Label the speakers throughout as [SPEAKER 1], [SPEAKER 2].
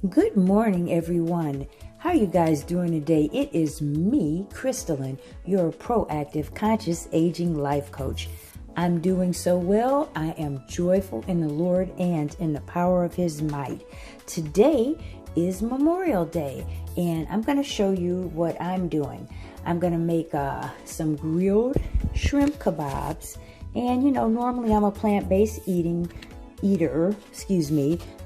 [SPEAKER 1] Good morning, everyone. How are you guys doing today? It is me, Crystalline, your proactive, conscious aging life coach. I'm doing so well. I am joyful in the Lord and in the power of His might. Today is Memorial Day, and I'm going to show you what I'm doing. I'm going to make some grilled shrimp kabobs, and normally I'm a plant-based eater,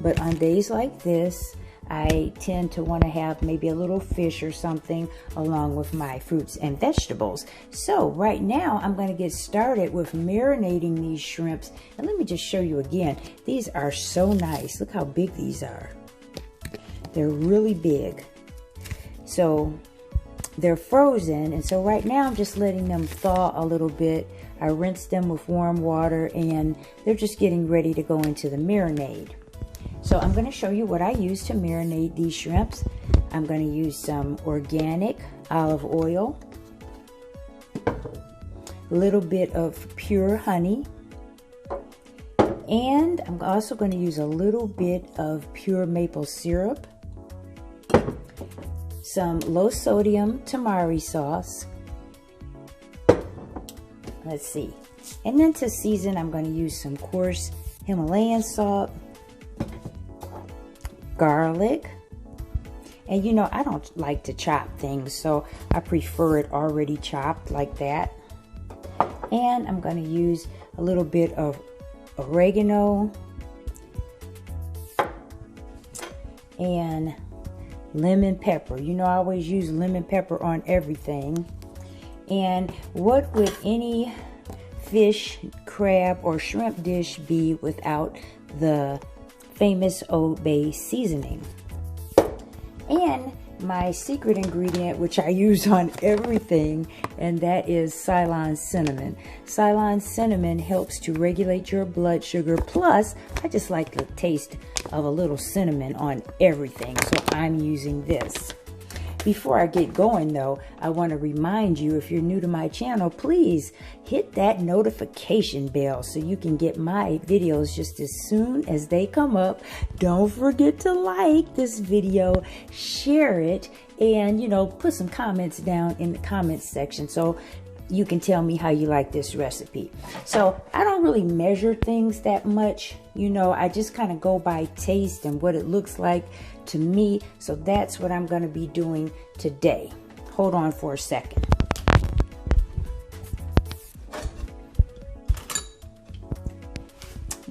[SPEAKER 1] but on days like this, I tend to want to have maybe a little fish or something along with my fruits and vegetables. So right now I'm going to get started with marinating these shrimps. And let me just show you again. These are so nice. Look how big these are. They're really big. So they're frozen. And so right now I'm just letting them thaw a little bit. I rinsed them with warm water and they're just getting ready to go into the marinade. So I'm going to show you what I use to marinate these shrimps. I'm going to use some organic olive oil, a little bit of pure honey, and I'm also going to use a little bit of pure maple syrup, some low sodium tamari sauce. Let's see. And then to season, I'm going to use some coarse Himalayan salt, garlic, and I don't like to chop things, so I prefer it already chopped like that. And I'm going to use a little bit of oregano and lemon pepper. I always use lemon pepper on everything. And what would any fish, crab, or shrimp dish be without the famous Old Bay seasoning? And my secret ingredient, which I use on everything, and that is Ceylon cinnamon. Ceylon cinnamon helps to regulate your blood sugar. Plus, I just like the taste of a little cinnamon on everything, so I'm using this. Before I get going though, I want to remind you, if you're new to my channel, please hit that notification bell so you can get my videos just as soon as they come up. Don't forget to like this video, share it, and put some comments down in the comments section so you can tell me how you like this recipe. So I don't really measure things that much, I just kind of go by taste and what it looks like to me. So that's what I'm going to be doing today. Hold on for a second.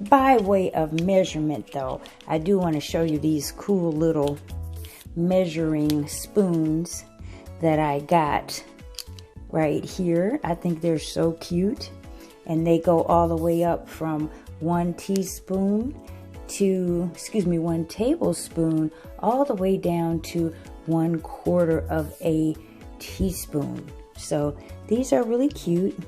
[SPEAKER 1] By way of measurement though, I do want to show you these cool little measuring spoons that I got right here. I think they're so cute, and they go all the way up from 1 tablespoon all the way down to 1/4 of a teaspoon. So these are really cute,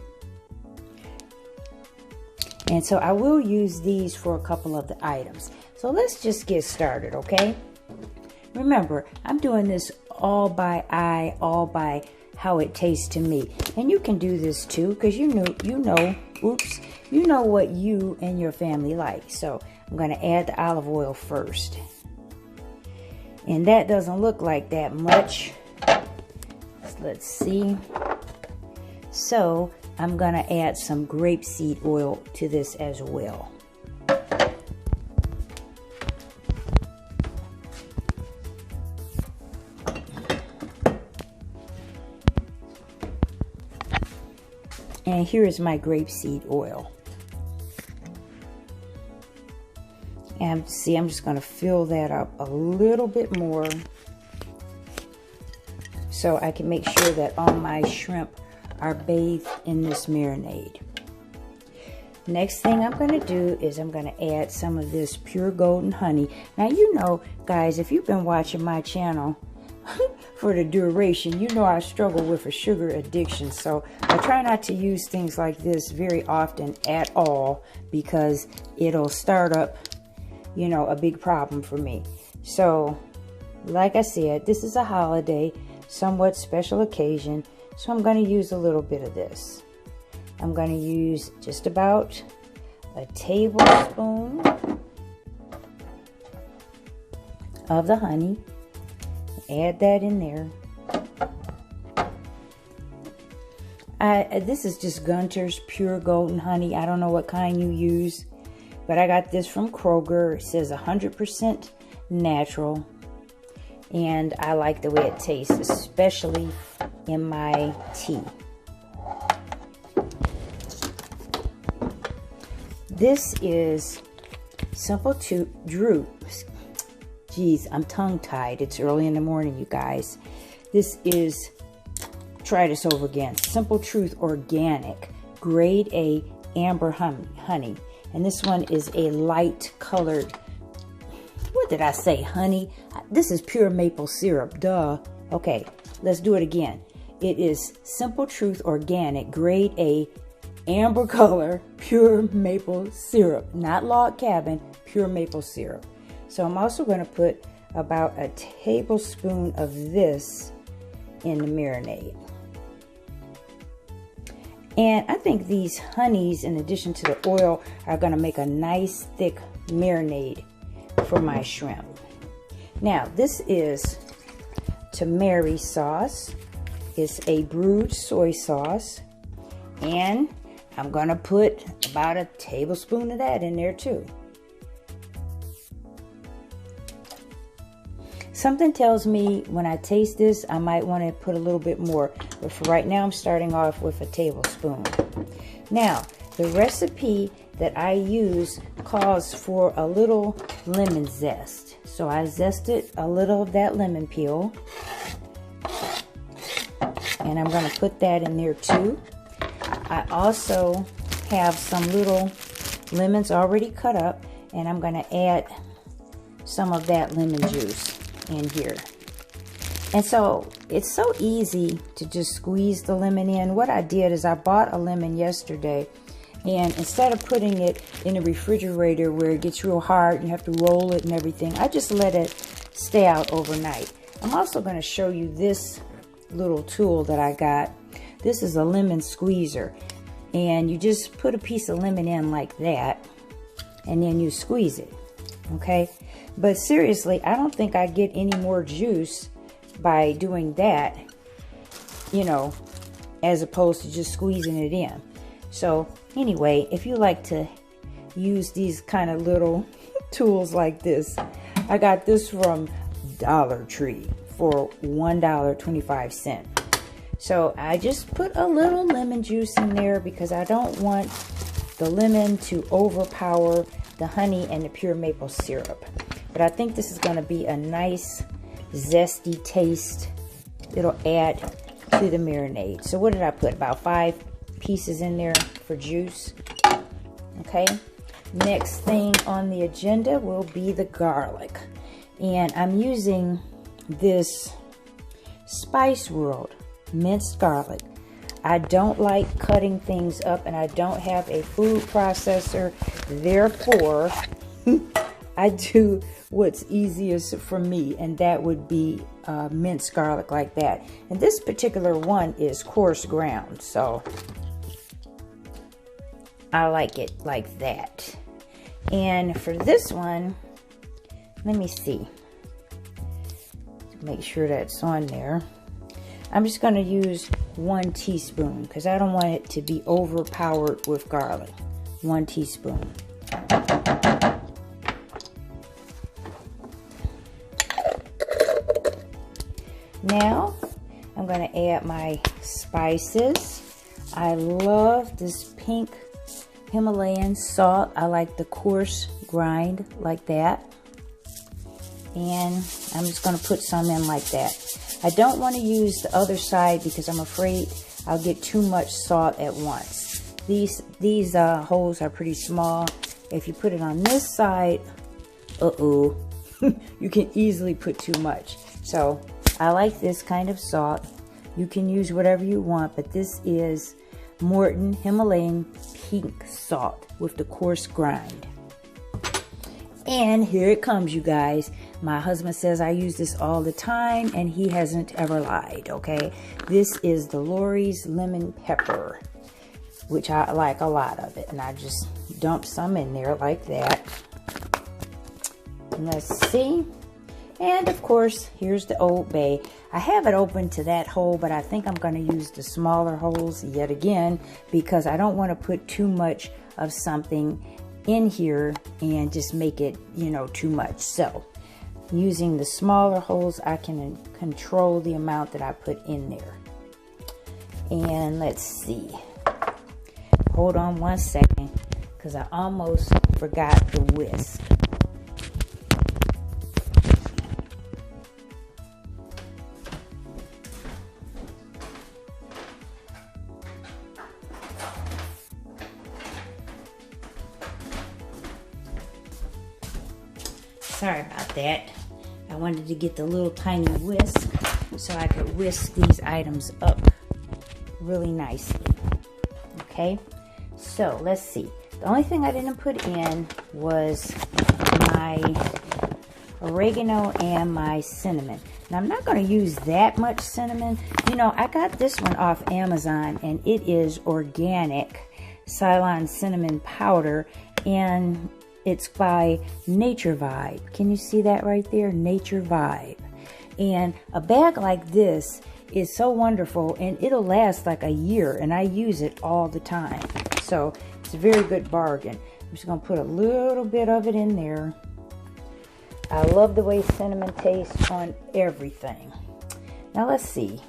[SPEAKER 1] and so I will use these for a couple of the items. So let's just get started, okay? Remember, I'm doing this all by eye, all by how it tastes to me, and you can do this too, because you know what you and your family like. So I'm going to add the olive oil first, and that doesn't look like that much. Let's see. So I'm going to add some grapeseed oil to this as well. And here is my grapeseed oil. And see, I'm just going to fill that up a little bit more so I can make sure that all my shrimp are bathed in this marinade. Next thing I'm going to do is I'm going to add some of this pure golden honey. Now, guys, if you've been watching my channel for the duration, I struggle with a sugar addiction, so I try not to use things like this very often at all, because it'll start up a big problem for me. So like I said, this is a holiday, somewhat special occasion, so I'm going to use a little bit of this. I'm going to use just about a tablespoon of the honey. Add that in there. This is just Gunter's Pure Golden Honey. I don't know what kind you use, but I got this from Kroger. It says 100% natural, and I like the way it tastes, especially in my tea. This is Simple Truth. Geez, I'm tongue-tied. It's early in the morning, you guys. This is, try this over again, Simple Truth Organic, Grade A Amber Honey. And this one is a light colored, what did I say, honey? This is pure maple syrup, duh. Okay, let's do it again. It is Simple Truth Organic, Grade A Amber color, pure maple syrup. Not log cabin, pure maple syrup. So I'm also going to put about a tablespoon of this in the marinade. And I think these honeys, in addition to the oil, are going to make a nice thick marinade for my shrimp. Now, this is tamari sauce. It's a brewed soy sauce. And I'm going to put about a tablespoon of that in there too. Something tells me when I taste this, I might want to put a little bit more. But for right now, I'm starting off with a tablespoon. Now, the recipe that I use calls for a little lemon zest. So I zested a little of that lemon peel. And I'm going to put that in there too. I also have some little lemons already cut up. And I'm going to add some of that lemon juice in here. And so it's so easy to just squeeze the lemon in. What I did is I bought a lemon yesterday, and instead of putting it in the refrigerator where it gets real hard and you have to roll it and everything, I just let it stay out overnight. I'm also going to show you this little tool that I got. This is a lemon squeezer, and you just put a piece of lemon in like that, and then you squeeze it. Okay, but seriously, I don't think I get any more juice by doing that, you know, as opposed to just squeezing it in. So anyway, if you like to use these kind of little tools like this, I got this from Dollar Tree for $1.25. So I just put a little lemon juice in there because I don't want the lemon to overpower the honey and the pure maple syrup. But I think this is going to be a nice zesty taste. It'll add to the marinade. So what did I put? About 5 pieces in there for juice. Okay. Next thing on the agenda will be the garlic. And I'm using this Spice World minced garlic. I don't like cutting things up, and I don't have a food processor. Therefore, I do what's easiest for me, and that would be minced garlic like that. And this particular one is coarse ground, so I like it like that. And for this one, let me see. Make sure that's on there. I'm just going to use 1 teaspoon because I don't want it to be overpowered with garlic. 1 teaspoon. Now, I'm going to add my spices. I love this pink Himalayan salt. I like the coarse grind like that. And I'm just going to put some in like that. I don't want to use the other side because I'm afraid I'll get too much salt at once. These holes are pretty small. If you put it on this side, you can easily put too much. So I like this kind of salt. You can use whatever you want, but this is Morton Himalayan pink salt with the coarse grind. And here it comes, you guys. My husband says I use this all the time, and he hasn't ever lied, okay? This is the Lori's lemon pepper, which I like a lot of it. And I just dump some in there like that. And let's see. And of course, here's the Old Bay. I have it open to that hole, but I think I'm going to use the smaller holes yet again because I don't want to put too much of something in here and just make it, you know, too much. So using the smaller holes, I can control the amount that I put in there. And let's see. Hold on one second because I almost forgot the whisk. Sorry about that. I wanted to get the little tiny whisk so I could whisk these items up really nicely. Okay, so let's see. The only thing I didn't put in was my oregano and my cinnamon. Now I'm not going to use that much cinnamon. You know, I got this one off Amazon and it is organic Ceylon cinnamon powder, and it's by Nature Vibe. Can you see that right there? Nature Vibe. And a bag like this is so wonderful, and it'll last like a year, and I use it all the time. So it's a very good bargain. I'm just going to put a little bit of it in there. I love the way cinnamon tastes on everything. Now let's see.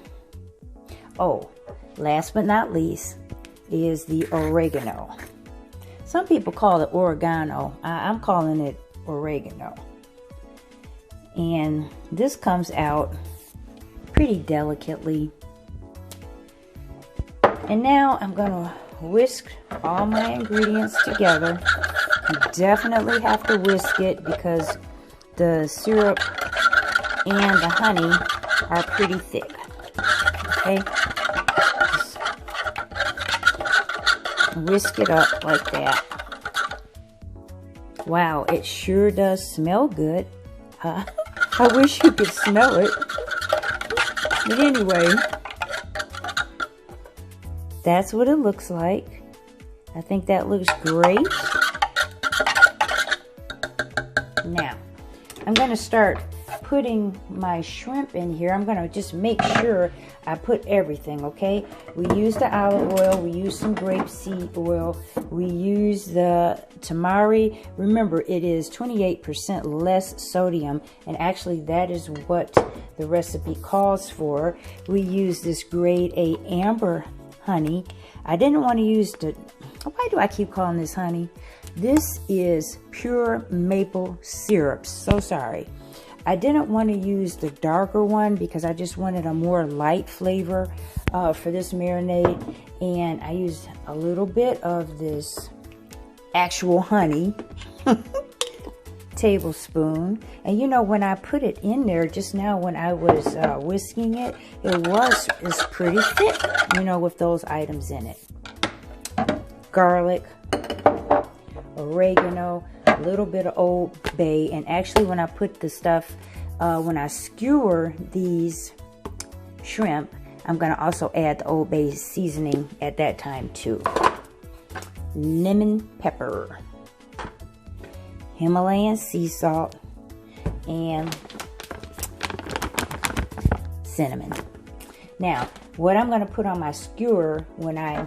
[SPEAKER 1] Oh, last but not least is the oregano. Some people call it oregano. I'm calling it oregano. And this comes out pretty delicately. And now I'm going to whisk all my ingredients together. You definitely have to whisk it because the syrup and the honey are pretty thick. Okay? Whisk it up like that. Wow, it sure does smell good. I wish you could smell it. But anyway, that's what it looks like. I think that looks great. Now, I'm going to start putting my shrimp in here. I'm going to just make sure I put everything, okay? We use the olive oil, we use some grapeseed oil, we use the tamari. Remember, it is 28% less sodium, and actually that is what the recipe calls for. We use this grade A amber honey. I didn't want to use the, why do I keep calling this honey? This is pure maple syrup. So sorry. I didn't want to use the darker one because I just wanted a more light flavor for this marinade. And I used a little bit of this actual honey, tablespoon. And you know, when I put it in there just now, when I was whisking it, it's pretty thick, you know, with those items in it. Garlic, oregano, a little bit of Old Bay, and actually when I put the stuff, when I skewer these shrimp, I'm going to also add the Old Bay seasoning at that time too. Lemon pepper, Himalayan sea salt, and cinnamon. Now, what I'm going to put on my skewer when I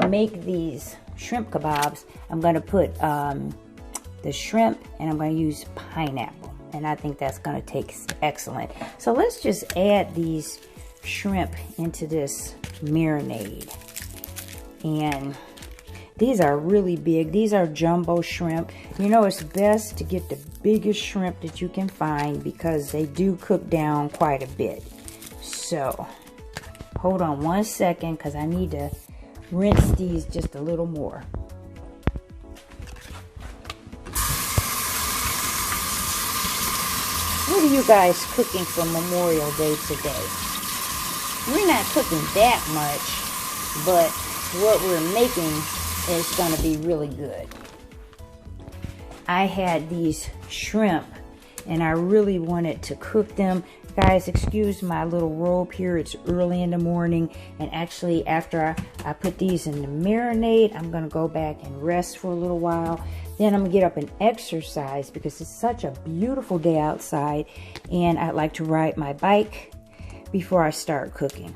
[SPEAKER 1] make these shrimp kebabs, I'm going to put the shrimp, and I'm going to use pineapple, and I think that's going to taste excellent. So let's just add these shrimp into this marinade. And these are really big. These are jumbo shrimp. You know, it's best to get the biggest shrimp that you can find because they do cook down quite a bit. So hold on one second because I need to rinse these just a little more. What are you guys cooking for Memorial Day today? We're not cooking that much, but what we're making is going to be really good. I had these shrimp and I really wanted to cook them Guys, excuse my little robe here. It's early in the morning, and actually after I put these in the marinade, I'm going to go back and rest for a little while. Then I'm going to get up and exercise because it's such a beautiful day outside, and I'd like to ride my bike before I start cooking.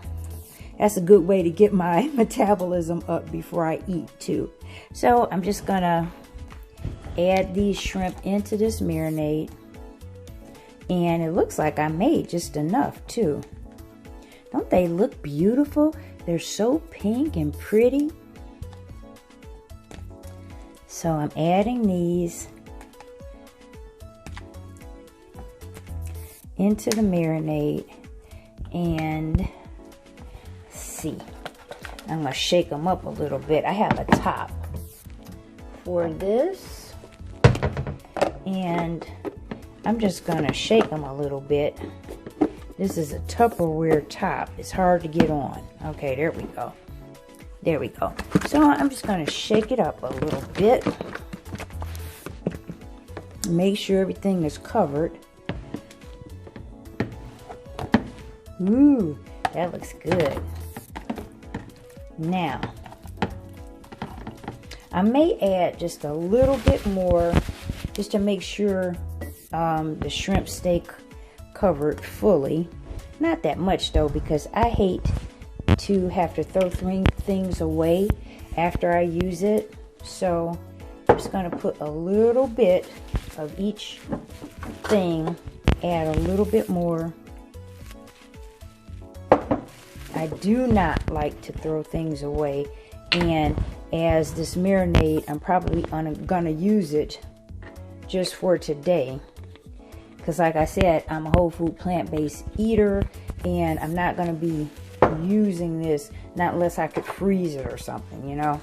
[SPEAKER 1] That's a good way to get my metabolism up before I eat too. So I'm just going to add these shrimp into this marinade. And it looks like I made just enough too. Don't they look beautiful? They're so pink and pretty. So I'm adding these into the marinade. And let's see. I'm going to shake them up a little bit. I have a top for this. And I'm just gonna shake them a little bit. This is a Tupperware top. It's hard to get on. Okay, there we go. There we go. So I'm just gonna shake it up a little bit. Make sure everything is covered. Ooh, that looks good. Now, I may add just a little bit more just to make sure the shrimp stay covered fully. Not that much though, because I hate to have to throw things away after I use it. So I'm just going to put a little bit of each thing, add a little bit more. I do not like to throw things away, and as this marinade, I'm probably gonna use it just for today. Because like I said, I'm a whole food plant-based eater, and I'm not going to be using this, not unless I could freeze it or something, you know.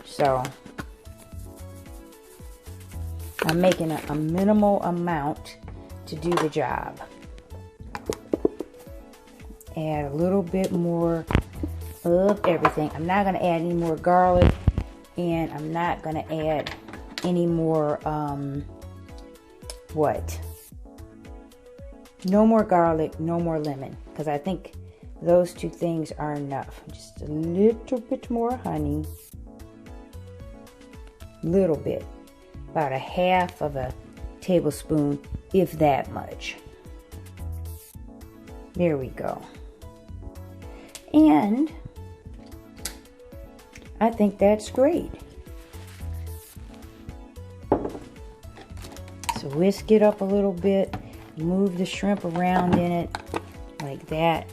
[SPEAKER 1] So I'm making a minimal amount to do the job. Add a little bit more of everything. I'm not going to add any more garlic, and I'm not going to add any more, no more garlic, no more lemon, because I think those two things are enough. Just a little bit more honey, little bit, about a half of a tablespoon, if that much. There we go. And I think that's great. So whisk it up a little bit. Move the shrimp around in it like that.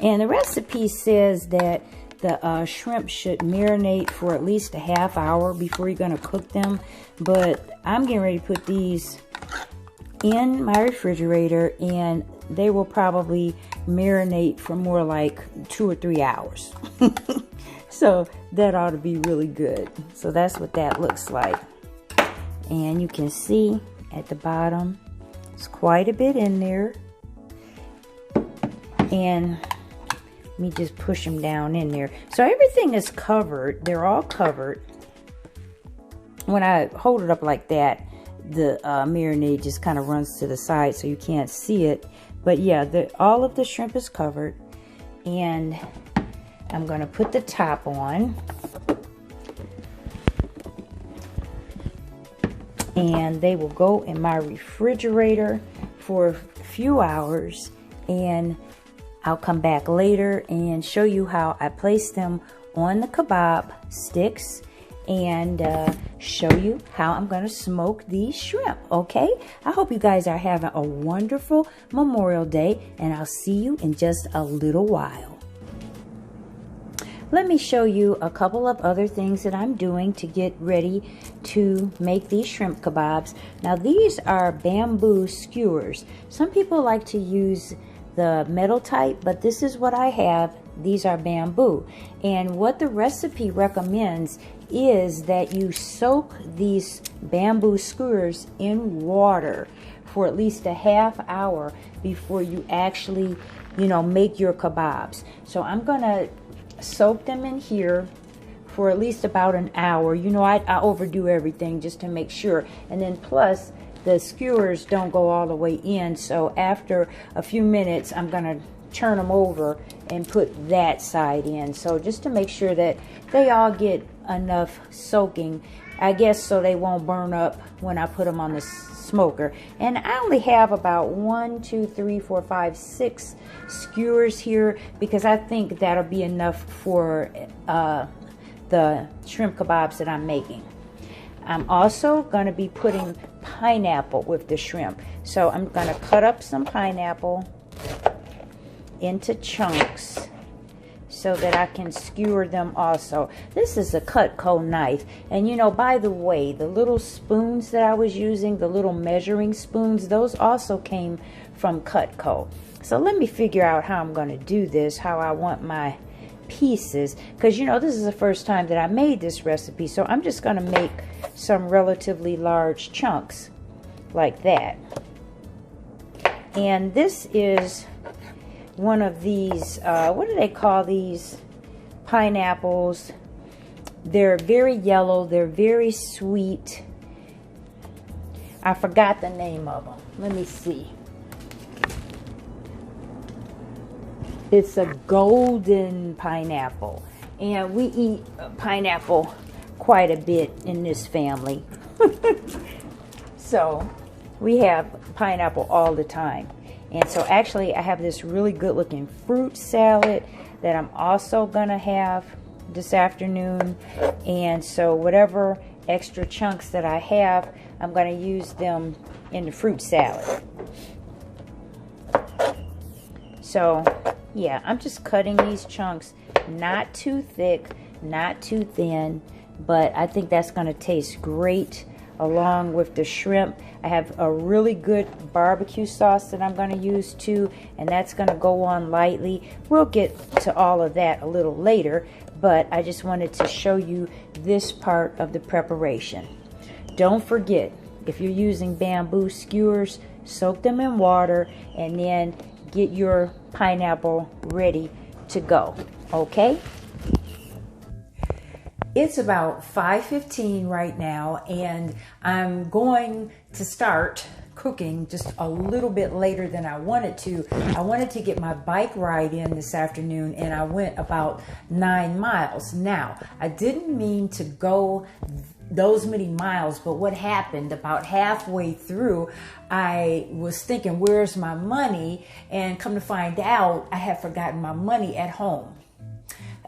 [SPEAKER 1] And the recipe says that the shrimp should marinate for at least a half hour before you're going to cook them. But I'm getting ready to put these in my refrigerator, and they will probably marinate for more like 2 or 3 hours. So that ought to be really good. So that's what that looks like. And you can see at the bottom, it's quite a bit in there. And let me just push them down in there. So everything is covered. They're all covered. When I hold it up like that, the marinade just kind of runs to the side so you can't see it. But yeah, all of the shrimp is covered. And I'm going to put the top on. And they will go in my refrigerator for a few hours, and I'll come back later and show you how I place them on the kebab sticks, and show you how I'm going to smoke these shrimp. Okay, I hope you guys are having a wonderful Memorial Day, and I'll see you in just a little while. Let me show you a couple of other things that I'm doing to get ready to make these shrimp kebabs. Now these are bamboo skewers. Some people like to use the metal type, but this is what I have. These are bamboo. And what the recipe recommends is that you soak these bamboo skewers in water for at least a half hour before you actually, make your kebabs. So I'm gonna soak them in here for at least about an hour. I overdo everything just to make sure. And then plus the skewers don't go all the way in. So after a few minutes, I'm gonna turn them over and put that side in. So just to make sure that they all get enough soaking, I guess, so they won't burn up when I put them on the smoker. And I only have about 1, 2, 3, 4, 5, 6 skewers here, because I think that'll be enough for the shrimp kebabs that I'm making. I'm also going to be putting pineapple with the shrimp. So I'm going to cut up some pineapple into chunks so that I can skewer them also. This is a Cutco knife. And you know, by the way, the little spoons that I was using, the little measuring spoons, those also came from Cutco. So let me figure out how I'm going to do this, how I want my pieces, because you know, this is the first time that I made this recipe. So I'm just going to make some relatively large chunks like that. And this is one of these, what do they call these pineapples? They're very yellow, they're very sweet. I forgot the name of them. Let me see. It's a golden pineapple, and we eat pineapple quite a bit in this family. So we have pineapple all the time. And so actually I have this really good looking fruit salad that I'm also gonna have this afternoon. And so whatever extra chunks that I have, I'm gonna use them in the fruit salad. So yeah, I'm just cutting these chunks, not too thick, not too thin, but I think that's gonna taste great along with the shrimp. I have a really good barbecue sauce that I'm going to use too, and that's going to go on lightly. We'll get to all of that a little later, but I just wanted to show you this part of the preparation. Don't forget, if you're using bamboo skewers, soak them in water and then get your pineapple ready to go, okay? It's about 5:15 right now, and I'm going to start cooking just a little bit later than I wanted to. I wanted to get my bike ride in this afternoon, and I went about 9 miles. Now, I didn't mean to go those many miles, but what happened about halfway through, I was thinking, where's my money? And come to find out, I had forgotten my money at home.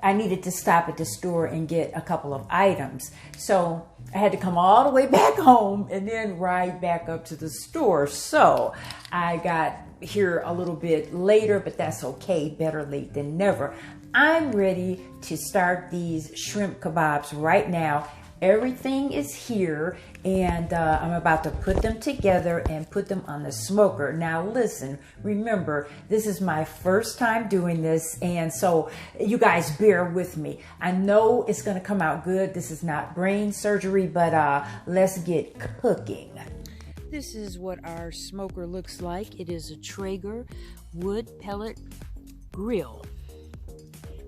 [SPEAKER 1] I needed to stop at the store and get a couple of items. So I had to come all the way back home and then ride back up to the store. So I got here a little bit later, but that's okay. Better late than never. I'm ready to start these shrimp kebabs right now. Everything is here, and I'm about to put them together and put them on the smoker. Now listen, remember, this is my first time doing this, and so you guys bear with me. I know it's gonna come out good. This is not brain surgery, but let's get cooking. This is what our smoker looks like. It is a Traeger wood pellet grill,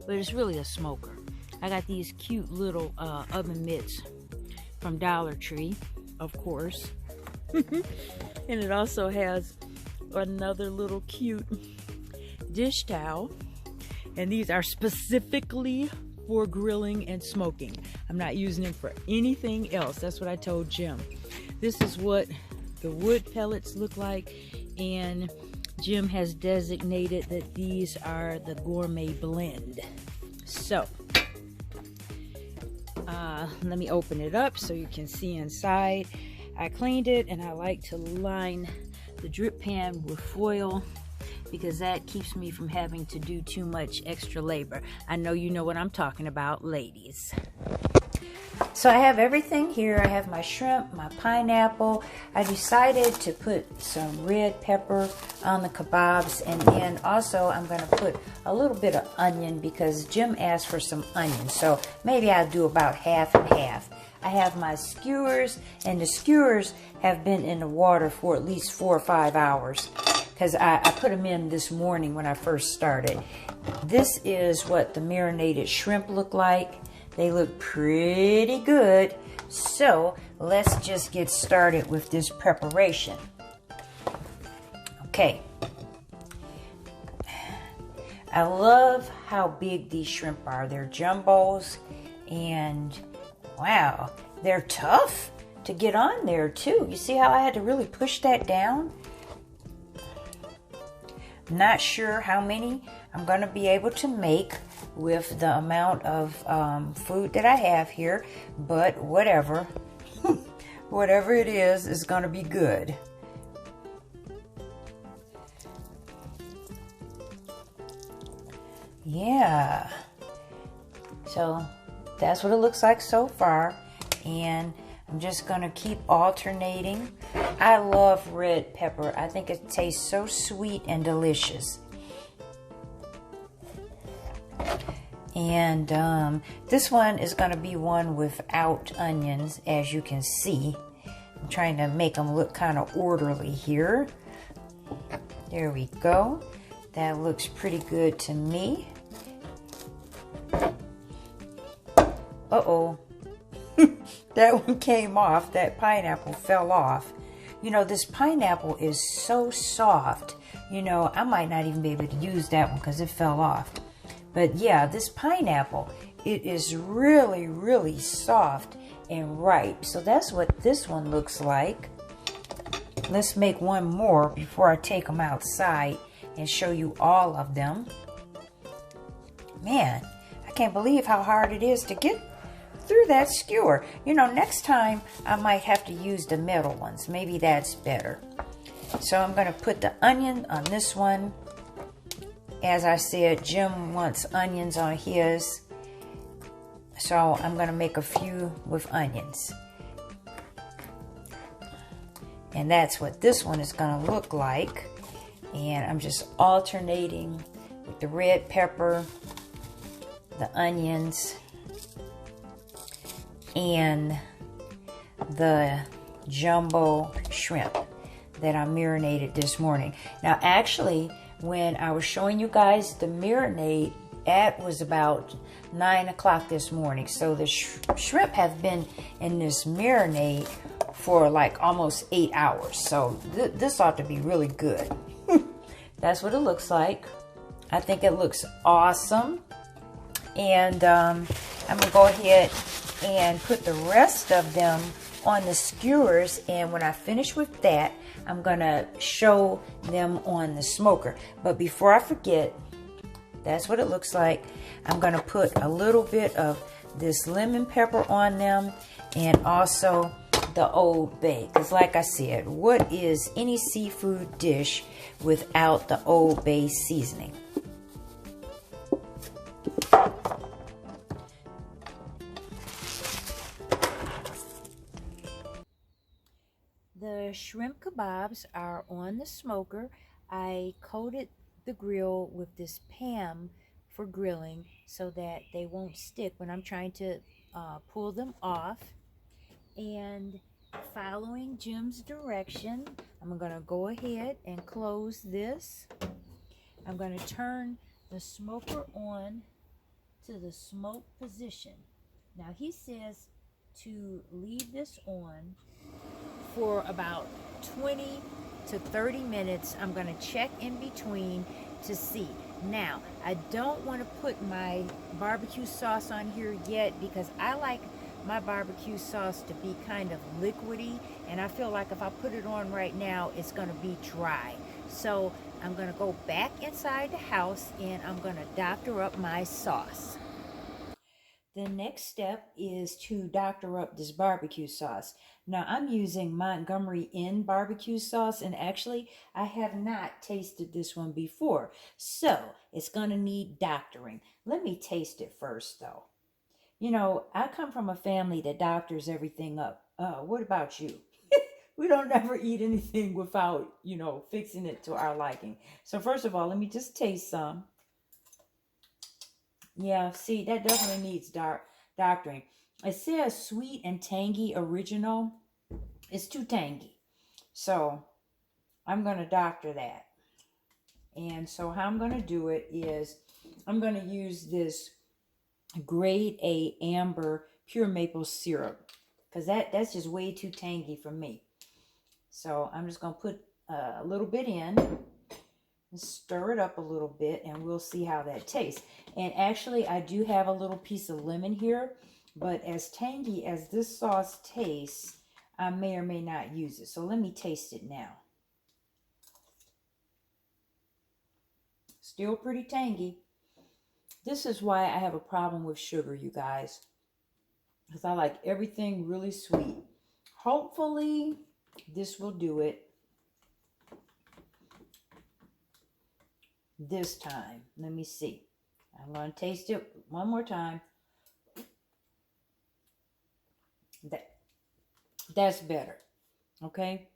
[SPEAKER 1] but it's really a smoker. I got these cute little oven mitts from Dollar Tree, of course. And it also has another little cute dish towel. And these are specifically for grilling and smoking. I'm not using them for anything else. That's what I told Jim. This is what the wood pellets look like. And Jim has designated that these are the gourmet blend. So, let me open it up so you can see inside. I cleaned it, and I like to line the drip pan with foil because that keeps me from having to do too much extra labor. I know you know what I'm talking about, ladies. So I have everything here. I have my shrimp, my pineapple. I decided to put some red pepper on the kebabs, and then also I'm going to put a little bit of onion because Jim asked for some onion. So maybe I'll do about half and half. I have my skewers, and the skewers have been in the water for at least 4 or 5 hours because I put them in this morning when I first started. This is what the marinated shrimp look like. They look pretty good. So let's just get started with this preparation. Okay. I love how big these shrimp are. They're jumbos, and wow, they're tough to get on there too. You see how I had to really push that down? Not sure how many I'm going to be able to make with the amount of food that I have here, but whatever. Whatever it is going to be good. Yeah. So that's what it looks like so far. And I'm just going to keep alternating. I love red pepper. I think it tastes so sweet and delicious. And this one is going to be one without onions, as you can see. I'm trying to make them look kind of orderly here. There we go. That looks pretty good to me. Uh-oh. That one came off. That pineapple fell off. You know, this pineapple is so soft. You know, I might not even be able to use that one because it fell off. But yeah, this pineapple, it is really, really soft and ripe. So that's what this one looks like. Let's make one more before I take them outside and show you all of them. Man, I can't believe how hard it is to get through that skewer. You know, next time I might have to use the metal ones. Maybe that's better. So I'm going to put the onion on this one. As I said, Jim wants onions on his. So I'm going to make a few with onions. And that's what this one is going to look like. And I'm just alternating with the red pepper, the onions, and the jumbo shrimp that I marinated this morning. Now actually, when I was showing you guys the marinade, that was about 9 o'clock this morning. So the shrimp have been in this marinade for like almost 8 hours. So this ought to be really good. That's what it looks like. I think it looks awesome. And I'm gonna go ahead and put the rest of them on the skewers, and when I finish with that, I'm gonna show them on the smoker. But before I forget, that's what it looks like. I'm gonna put a little bit of this lemon pepper on them, and also the Old Bay, because like I said, what is any seafood dish without the Old Bay seasoning? The shrimp kebabs are on the smoker. I coated the grill with this Pam for grilling so that they won't stick when I'm trying to pull them off. And following Jim's direction, I'm going to go ahead and close this. I'm going to turn the smoker on to the smoke position. Now he says to leave this on for about 20 to 30 minutes. I'm going to check in between to see. Now, I don't want to put my barbecue sauce on here yet because I like my barbecue sauce to be kind of liquidy, and I feel like if I put it on right now, it's going to be dry. So I'm going to go back inside the house and I'm going to doctor up my sauce. The next step is to doctor up this barbecue sauce. Now I'm using Montgomery Inn barbecue sauce, and actually I have not tasted this one before. So it's gonna need doctoring. Let me taste it first though. You know, I come from a family that doctors everything up. What about you? We don't ever eat anything without, you know, fixing it to our liking. So first of all, let me just taste some. Yeah, see, that definitely needs doctoring. It says sweet and tangy original. It's too tangy. So I'm going to doctor that. And so how I'm going to do it is I'm going to use this grade A amber pure maple syrup. because that's just way too tangy for me. So I'm just going to put a little bit in and stir it up a little bit, and we'll see how that tastes. And actually, I do have a little piece of lemon here, but as tangy as this sauce tastes, I may or may not use it. So let me taste it now. Still pretty tangy. This is why I have a problem with sugar, you guys, because I like everything really sweet. Hopefully, this will do it this time. Let me see. I'm going to taste it one more time. That's better. Okay?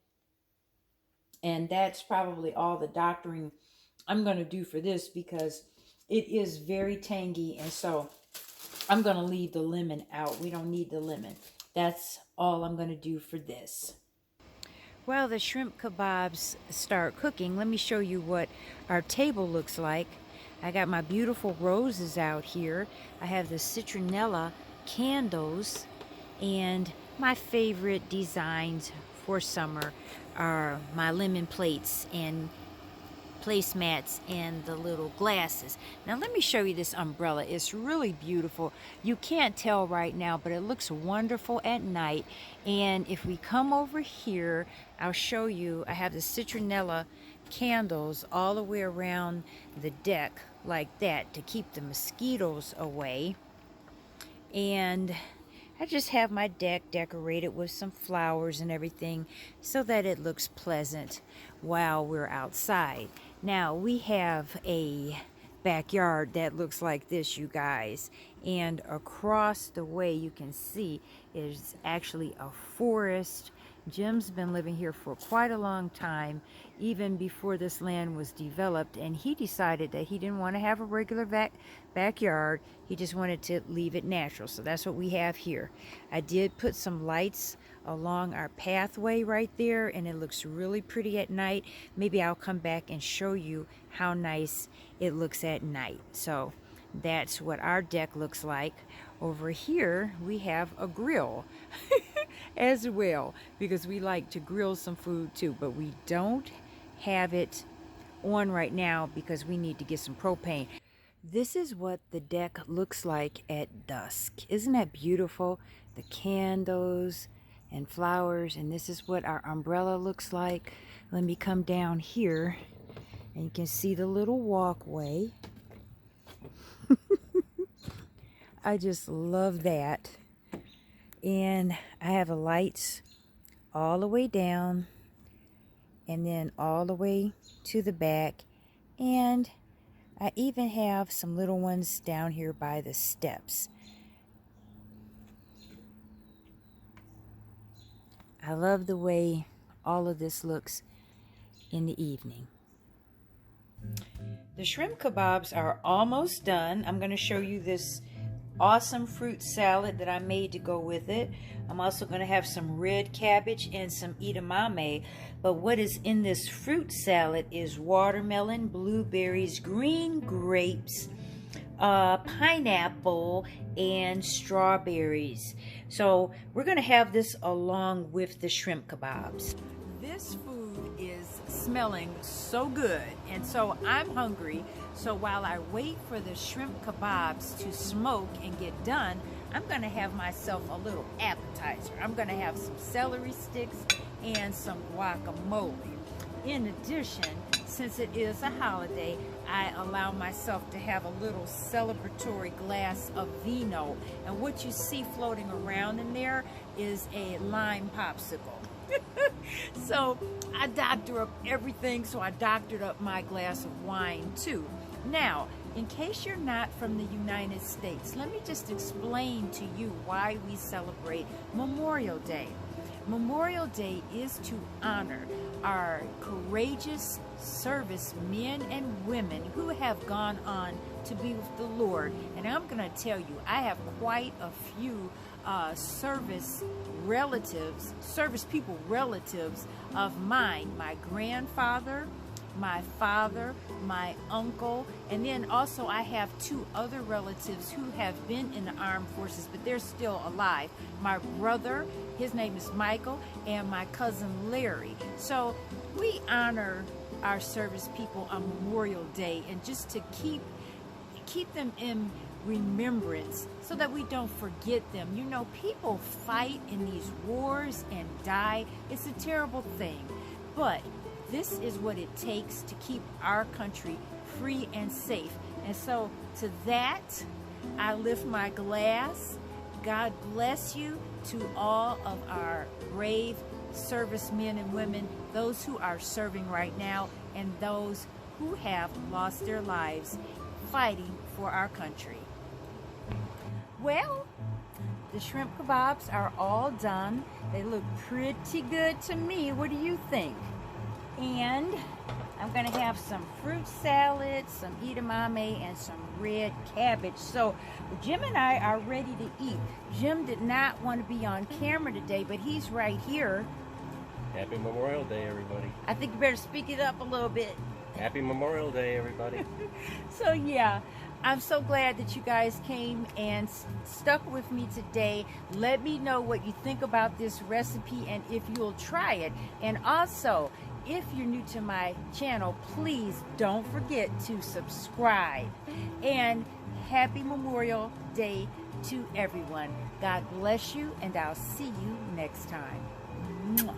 [SPEAKER 1] And that's probably all the doctoring I'm going to do for this, because it is very tangy, and so I'm going to leave the lemon out. We don't need the lemon. That's all I'm going to do for this. While the shrimp kebabs start cooking, let me show you what our table looks like. I got my beautiful roses out here. I have the citronella candles, and my favorite designs for summer are my lemon plates and placemats and the little glasses. Now let me show you this umbrella. It's really beautiful. You can't tell right now, but it looks wonderful at night. And if we come over here, I'll show you. I have the citronella candles all the way around the deck like that to keep the mosquitoes away. And I just have my deck decorated with some flowers and everything so that it looks pleasant while we're outside. Now, we have a backyard that looks like this, you guys. And across the way, you can see, is actually a forest. Jim's been living here for quite a long time, even before this land was developed, and he decided that he didn't want to have a regular backyard. He just wanted to leave it natural. So that's what we have here. I did put some lights along our pathway right there, and it looks really pretty at night. Maybe I'll come back and show you how nice it looks at night. So that's what our deck looks like. Over here we have a grill as well, because we like to grill some food too, but we don't have it on right now because we need to get some propane. This is what the deck looks like at dusk. Isn't that beautiful? The candles and flowers, and this is what our umbrella looks like. Let me come down here and you can see the little walkway. I just love that. And I have the lights all the way down and then all the way to the back, and I even have some little ones down here by the steps. I love the way all of this looks in the evening. The shrimp kebabs are almost done. I'm going to show you this awesome fruit salad that I made to go with it. I'm also going to have some red cabbage and some edamame. But what is in this fruit salad is watermelon, blueberries, green grapes, pineapple, and strawberries. So we're going to have this along with the shrimp kebabs. This food is smelling so good, and so I'm hungry. So while I wait for the shrimp kebabs to smoke and get done, I'm going to have myself a little appetizer. I'm going to have some celery sticks and some guacamole. In addition, since it is a holiday, I allow myself to have a little celebratory glass of vino. And what you see floating around in there is a lime popsicle. So I doctor up everything, so I doctored up my glass of wine too. Now, in case you're not from the United States, let me just explain to you why we celebrate Memorial Day. Memorial Day is to honor our courageous service men and women who have gone on to be with the Lord. And I'm going to tell you, I have quite a few service people relatives of mine. My grandfather my father, my uncle, and then also I have 2 other relatives who have been in the armed forces, but they're still alive. My brother, his name is Michael, and my cousin Larry. So we honor our service people on Memorial Day, and just to keep them in remembrance so that we don't forget them. You know, people fight in these wars and die. It's a terrible thing, but this is what it takes to keep our country free and safe. And so to that, I lift my glass. God bless you to all of our brave servicemen and women, those who are serving right now, and those who have lost their lives fighting for our country. Well, the shrimp kebabs are all done. They look pretty good to me. What do you think? And I'm gonna have some fruit salad, some edamame, and some red cabbage. So Jim and I are ready to eat. Jim did not want to be on camera today, but he's right here.
[SPEAKER 2] Happy Memorial Day, everybody.
[SPEAKER 1] I think you better speak it up a little bit.
[SPEAKER 2] Happy Memorial Day, everybody.
[SPEAKER 1] So yeah, I'm so glad that you guys came and stuck with me today. Let me know what you think about this recipe and if you'll try it. And also, if you're new to my channel, please don't forget to subscribe. And happy Memorial Day to everyone. God bless you, and I'll see you next time. Mwah.